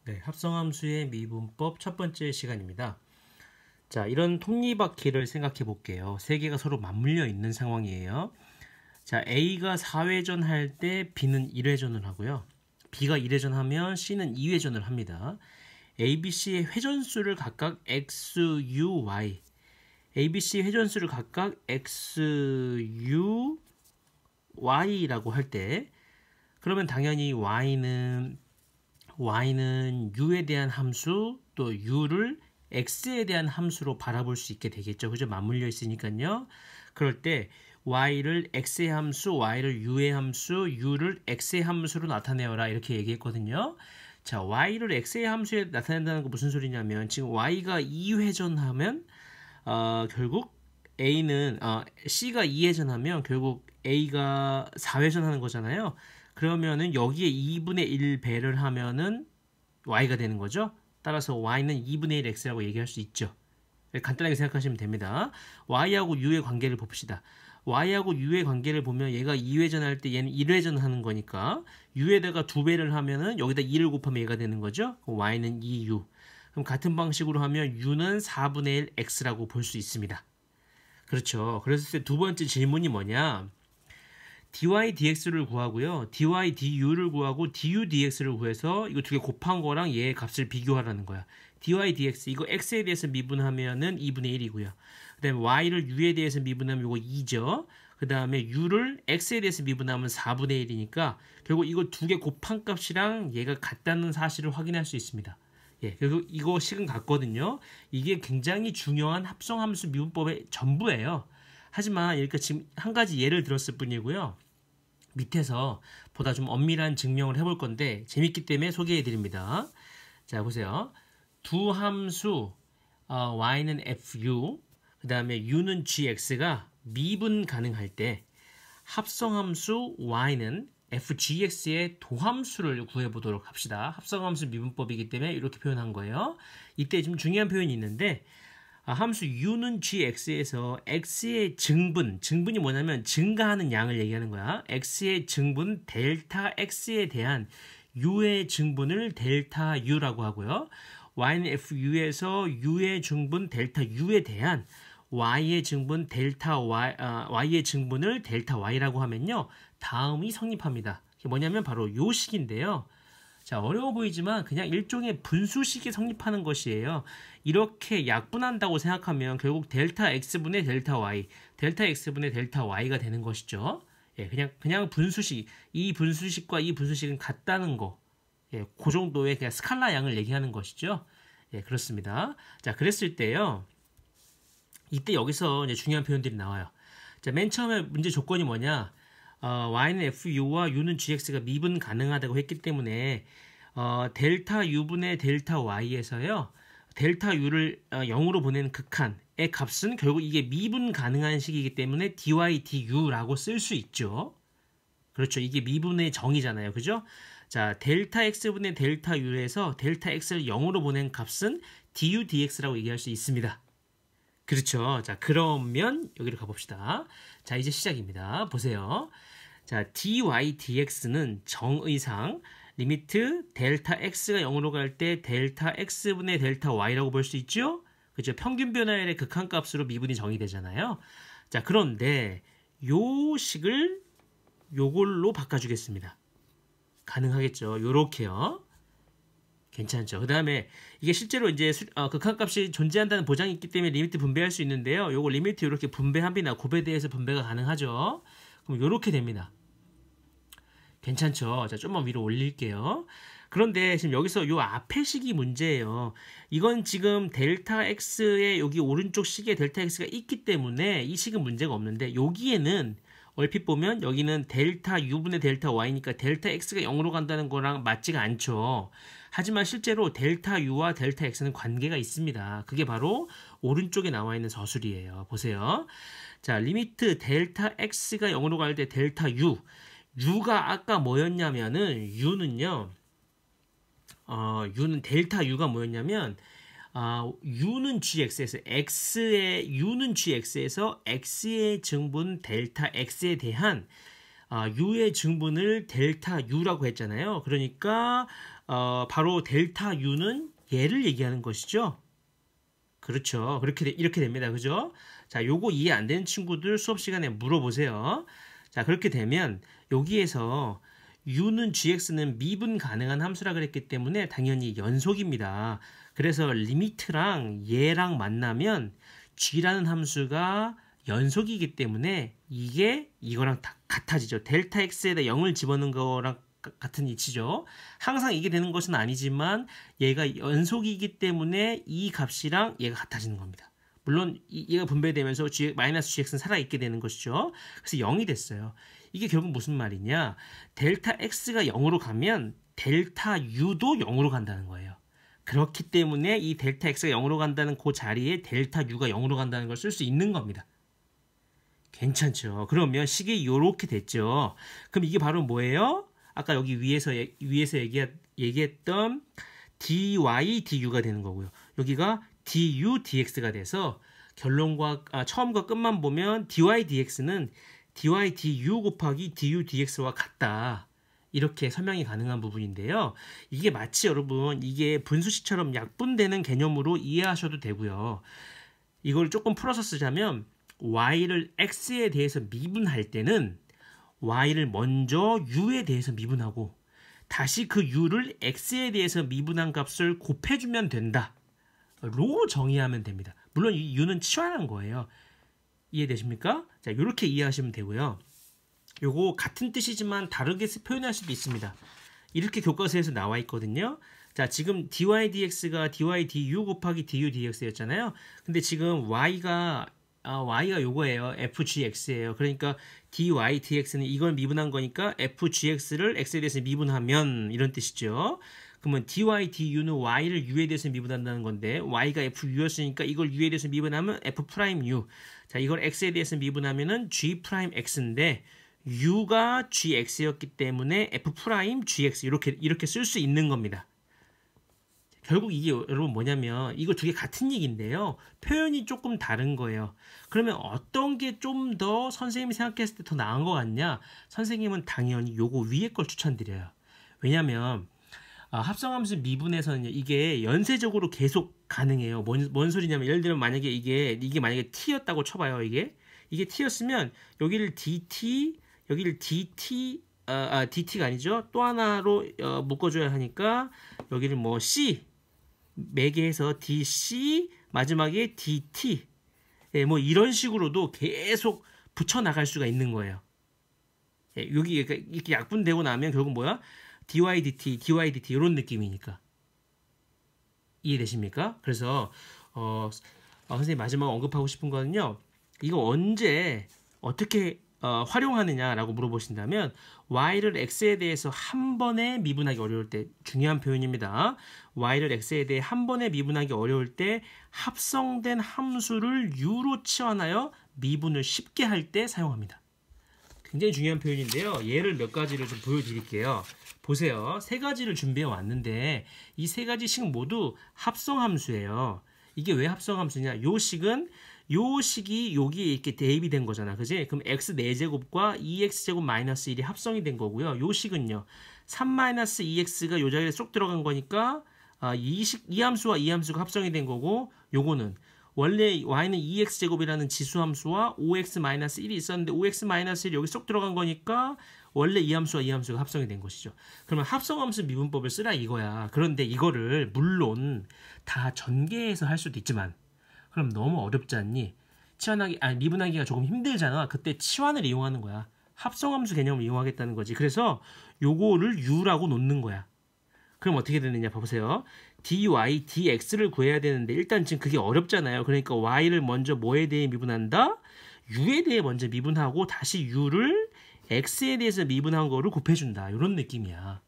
네, 합성함수의 미분법 첫 번째 시간입니다. 자, 이런 톱니바퀴를 생각해 볼게요. 세 개가 서로 맞물려 있는 상황이에요. 자, A가 4회전 할 때 B는 1회전을 하고요. B가 1회전 하면 C는 2회전을 합니다. A, B, C의 회전수를 각각 X, U, Y. A, B, C 회전수를 각각 X, U, Y라고 할 때 그러면 당연히 y는 u에 대한 함수 또 u를 x에 대한 함수로 바라볼 수 있게 되겠죠. 그죠? 맞물려 있으니까요. 그럴 때 y를 x의 함수, y를 u의 함수, u를 x의 함수로 나타내어라 이렇게 얘기했거든요. 자, y를 x의 함수에 나타낸다는 거 무슨 소리냐면 지금 y가 2회전하면 결국 C가 2회전하면 결국 A가 4회전하는 거잖아요. 그러면은 여기에 2분의 1 배를 하면은 Y가 되는 거죠. 따라서 Y는 2분의 1 X라고 얘기할 수 있죠. 간단하게 생각하시면 됩니다. Y하고 U의 관계를 봅시다. Y하고 U의 관계를 보면 얘가 2회전 할 때 얘는 1회전 하는 거니까 U에다가 2배를 하면은 여기다 2를 곱하면 얘가 되는 거죠. Y는 2U. 그럼 같은 방식으로 하면 U는 4분의 1 X라고 볼 수 있습니다. 그렇죠. 그래서 두 번째 질문이 뭐냐? dy dx를 구하고요. dy du를 구하고 du dx를 구해서 이거 두 개 곱한 거랑 얘의 값을 비교하라는 거야. dy dx 이거 x에 대해서 미분하면은 2분의 1이고요. 그다음에 y를 u에 대해서 미분하면 이거 2죠. 그다음에 u를 x에 대해서 미분하면 4분의 1이니까 결국 이거 두 개 곱한 값이랑 얘가 같다는 사실을 확인할 수 있습니다. 예, 그리고 이거 식은 같거든요. 이게 굉장히 중요한 합성함수 미분법의 전부예요. 하지만 이렇게 지금 한 가지 예를 들었을 뿐이고요. 밑에서 보다 좀 엄밀한 증명을 해볼 건데 재밌기 때문에 소개해 드립니다. 자, 보세요. 두 함수 y는 fu, 그 다음에 u는 gx가 미분 가능할 때 합성함수 y는 fgx의 도함수를 구해보도록 합시다. 합성함수 미분법이기 때문에 이렇게 표현한 거예요. 이때 좀 중요한 표현이 있는데 함수 u는 gx에서 x의 증분이 뭐냐면 증가하는 양을 얘기하는 거야. x의 증분 델타 x에 대한 u의 증분을 델타 u라고 하고요. y는 fu에서 u의 증분 델타 u에 대한 y의 증분 델타 y의 증분을 델타 y라고 하면요. 다음이 성립합니다. 이게 뭐냐면 바로 요 식인데요. 자, 어려워 보이지만 그냥 일종의 분수식이 성립하는 것이에요. 이렇게 약분한다고 생각하면 결국 델타 x분의 델타 y, 델타 x분의 델타 y가 되는 것이죠. 예, 그냥 분수식, 이 분수식과 이 분수식은 같다는 거. 예, 그 정도의 그냥 스칼라 양을 얘기하는 것이죠. 예, 그렇습니다. 자, 그랬을 때요. 이때 여기서 이제 중요한 표현들이 나와요. 자, 맨 처음에 문제 조건이 뭐냐? y는 fu와 u는 gx가 미분 가능하다고 했기 때문에 델타 u분의 델타 y에서요. 델타 u를 0으로 보내는 극한의 값은 결국 이게 미분 가능한 식이기 때문에 dy du라고 쓸 수 있죠. 그렇죠. 이게 미분의 정의잖아요. 그죠? 자, 델타 x분의 델타 u에서 델타 x를 0으로 보낸 값은 du dx라고 얘기할 수 있습니다. 그렇죠. 자, 그러면 여기로 가봅시다. 자, 이제 시작입니다. 보세요. 자, dy dx는 정의상 리미트 델타 x가 0으로 갈 때 델타 x분의 델타 y라고 볼 수 있죠? 그죠? 평균 변화율의 극한값으로 미분이 정의되잖아요. 자, 그런데 요 식을 요걸로 바꿔주겠습니다. 가능하겠죠? 요렇게요. 괜찮죠. 그 다음에 이게 실제로 이제 극한값이 존재한다는 보장이 있기 때문에 리미트 분배할 수 있는데요. 요거 리미트 이렇게 분배합니다. 곱에 대해서 분배가 가능하죠. 그럼 요렇게 됩니다. 괜찮죠. 자, 좀만 위로 올릴게요. 그런데 지금 여기서 요 앞에 식이 문제예요. 이건 지금 델타 x의 여기 오른쪽 식에 델타 x가 있기 때문에 이 식은 문제가 없는데 여기에는 얼핏 보면 여기는 델타 u분의 델타 y니까 델타 x가 0으로 간다는 거랑 맞지가 않죠. 하지만 실제로 델타 u와 델타 x는 관계가 있습니다. 그게 바로 오른쪽에 나와 있는 서술이에요. 보세요. 자, 리미트 델타 x가 0으로 갈 때 델타 u. u가 아까 뭐였냐면은 u는요. u는 델타 u가 뭐였냐면 u는 gx에서 u는 gx에서 x의 증분 델타 x에 대한 u의 증분을 델타 u라고 했잖아요. 그러니까 바로 델타 u는 얘를 얘기하는 것이죠. 그렇죠. 이렇게 됩니다. 그죠? 자, 요거 이해 안 되는 친구들 수업 시간에 물어보세요. 자, 그렇게 되면 여기에서 u는 gx는 미분 가능한 함수라 그랬기 때문에 당연히 연속입니다. 그래서 리미트랑 얘랑 만나면 g라는 함수가 연속이기 때문에 이게 이거랑 다 같아지죠. 델타 x에다 0을 집어넣은 거랑 같은 이치죠. 항상 이게 되는 것은 아니지만 얘가 연속이기 때문에 이 값이랑 얘가 같아지는 겁니다. 물론 얘가 분배되면서 마이너스 gx는 살아있게 되는 것이죠. 그래서 0이 됐어요. 이게 결국 무슨 말이냐? 델타 x가 0으로 가면 델타 u도 0으로 간다는 거예요. 그렇기 때문에 이 델타 x가 0으로 간다는 그 자리에 델타 u가 0으로 간다는 걸 쓸 수 있는 겁니다. 괜찮죠? 그러면 식이 이렇게 됐죠. 그럼 이게 바로 뭐예요? 아까 여기 위에서 얘기했던 dy du가 되는 거고요. 여기가 du dx가 돼서 처음과 끝만 보면 dy dx는 dy du 곱하기 du dx와 같다. 이렇게 설명이 가능한 부분인데요. 이게 마치 여러분 이게 분수식처럼 약분되는 개념으로 이해하셔도 되고요. 이걸 조금 풀어서 쓰자면 y를 x에 대해서 미분할 때는 y를 먼저 u에 대해서 미분하고 다시 그 u를 x에 대해서 미분한 값을 곱해주면 된다. 로 정의하면 됩니다. 물론 이 u는 치환한 거예요. 이해되십니까? 자, 이렇게 이해하시면 되고요. 요거 같은 뜻이지만 다르게 표현할 수도 있습니다. 이렇게 교과서에서 나와 있거든요. 자, 지금 dy dx가 dy du 곱하기 du dx였잖아요. 근데 지금 y가 요거예요. fgx예요. 그러니까 dy dx는 이걸 미분한 거니까 fgx를 x에 대해서 미분하면 이런 뜻이죠. 그러면 dy du는 y를 u에 대해서 미분한다는 건데 y가 fu였으니까 이걸 u에 대해서 미분하면 f'u. 자, 이걸 x에 대해서 미분하면은 g'x인데 u가 gx였기 때문에 f'gx 이렇게 쓸 수 있는 겁니다. 결국 이게 여러분 뭐냐면 이거 두 개 같은 얘기인데요. 표현이 조금 다른 거예요. 그러면 어떤 게 좀 더 선생님이 생각했을 때 더 나은 것 같냐? 선생님은 당연히 요거 위에 걸 추천드려요. 왜냐면 합성함수 미분에서는 이게 연쇄적으로 계속 가능해요. 뭔 소리냐면 예를 들면 만약에 이게 만약에 t였다고 쳐봐요. 이게 t였으면 여기를 dt 여기를 dt가 아니죠. 또 하나로 묶어줘야 하니까 여기를 뭐 c 매개해서 dc 마지막에 dt 뭐 이런 식으로도 계속 붙여 나갈 수가 있는 거예요. 여기 이렇게 약분되고 나면 결국 뭐야? dy dt 이런 느낌이니까. 이해되십니까? 그래서 선생님 마지막 언급하고 싶은 거는요. 이거 언제 어떻게 활용하느냐라고 물어보신다면 y를 x에 대해서 한 번에 미분하기 어려울 때 중요한 표현입니다. y를 x에 대해 한 번에 미분하기 어려울 때 합성된 함수를 u로 치환하여 미분을 쉽게 할 때 사용합니다. 굉장히 중요한 표현인데요. 예를 몇 가지를 좀 보여드릴게요. 보세요. 세 가지를 준비해 왔는데 이 세 가지씩 모두 합성함수예요. 이게 왜 합성함수냐? 요 식이 여기에 이렇게 대입이 된 거잖아. 그지? 그럼 x 4제곱과 2x제곱 마이너스 1이 합성이 된 거고요. 요 식은요. 3-2x가 요 자리에 쏙 들어간 거니까 이 함수와 이 함수가 합성이 된 거고 요거는 원래 y는 2x제곱이라는 지수함수와 5x-1이 있었는데 5x-1이 여기 쏙 들어간 거니까 원래 이 함수와 이 함수가 합성이 된 것이죠. 그러면 합성함수 미분법을 쓰라 이거야. 그런데 이거를 물론 다 전개해서 할 수도 있지만 그럼 너무 어렵지 않니? 미분하기가 조금 힘들잖아. 그때 치환을 이용하는 거야. 합성함수 개념을 이용하겠다는 거지. 그래서 요거를 u라고 놓는 거야. 그럼 어떻게 되느냐 봐보세요. dy, dx를 구해야 되는데 일단 지금 그게 어렵잖아요. 그러니까 y를 먼저 뭐에 대해 미분한다? u에 대해 먼저 미분하고 다시 u를 x에 대해서 미분한 거를 곱해준다. 이런 느낌이야.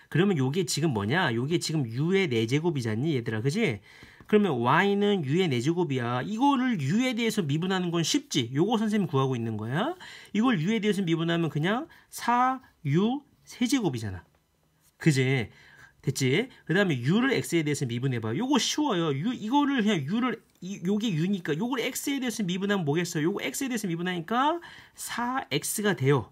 그러면 요게 지금 뭐냐? 요게 지금 u의 4제곱이잖니 얘들아. 그지? 그러면 y는 u의 4제곱이야. 이거를 u에 대해서 미분하는 건 쉽지. 요거 선생님 구하고 있는 거야. 이걸 u에 대해서 미분하면 그냥 4u 세제곱이잖아. 그지? 됐지? 그 다음에 u를 x에 대해서 미분해봐. 요거 쉬워요. 이거를 그냥 요게 u니까 요걸 x에 대해서 미분하면 뭐겠어요? 요거 x에 대해서 미분하니까 4x가 돼요.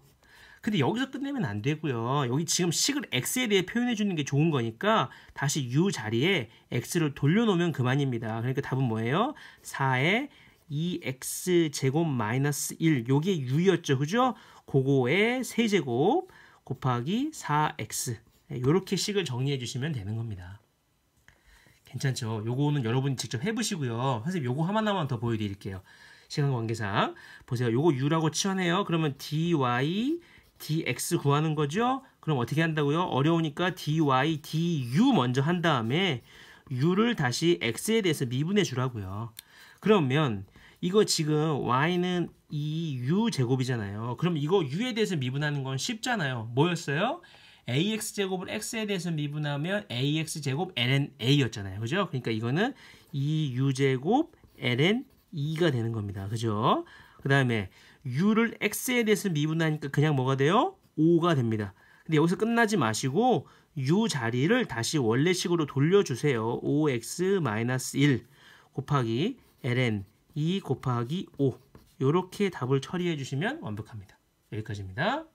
근데 여기서 끝내면 안 되고요. 여기 지금 식을 x에 대해 표현해 주는 게 좋은 거니까 다시 u 자리에 x를 돌려놓으면 그만입니다. 그러니까 답은 뭐예요? 4에 2x 제곱 마이너스 1 요게 u였죠. 그죠? 그거의 세제곱 곱하기 4x 이렇게 식을 정리해 주시면 되는 겁니다. 괜찮죠? 요거는 여러분이 직접 해보시고요. 선생님 요거 하나만 더 보여드릴게요. 시간 관계상 보세요. 요거 u라고 치환해요. 그러면 dy dx 구하는 거죠. 그럼 어떻게 한다고요? 어려우니까 dy du 먼저 한 다음에 u를 다시 x에 대해서 미분해 주라고요. 그러면 이거 지금 y는 2u 제곱이잖아요. 그럼 이거 u에 대해서 미분하는 건 쉽잖아요. 뭐였어요? ax 제곱을 x에 대해서 미분하면 ax 제곱 ln a였잖아요. 그죠? 그러니까 이거는 2u 제곱 ln 2가 되는 겁니다. 그죠? 그 다음에 u를 x에 대해서 미분하니까 그냥 뭐가 돼요? 5가 됩니다. 근데 여기서 끝나지 마시고 u 자리를 다시 원래식으로 돌려주세요. 5x-1 곱하기 ln 2 곱하기 5 이렇게 답을 처리해 주시면 완벽합니다. 여기까지입니다.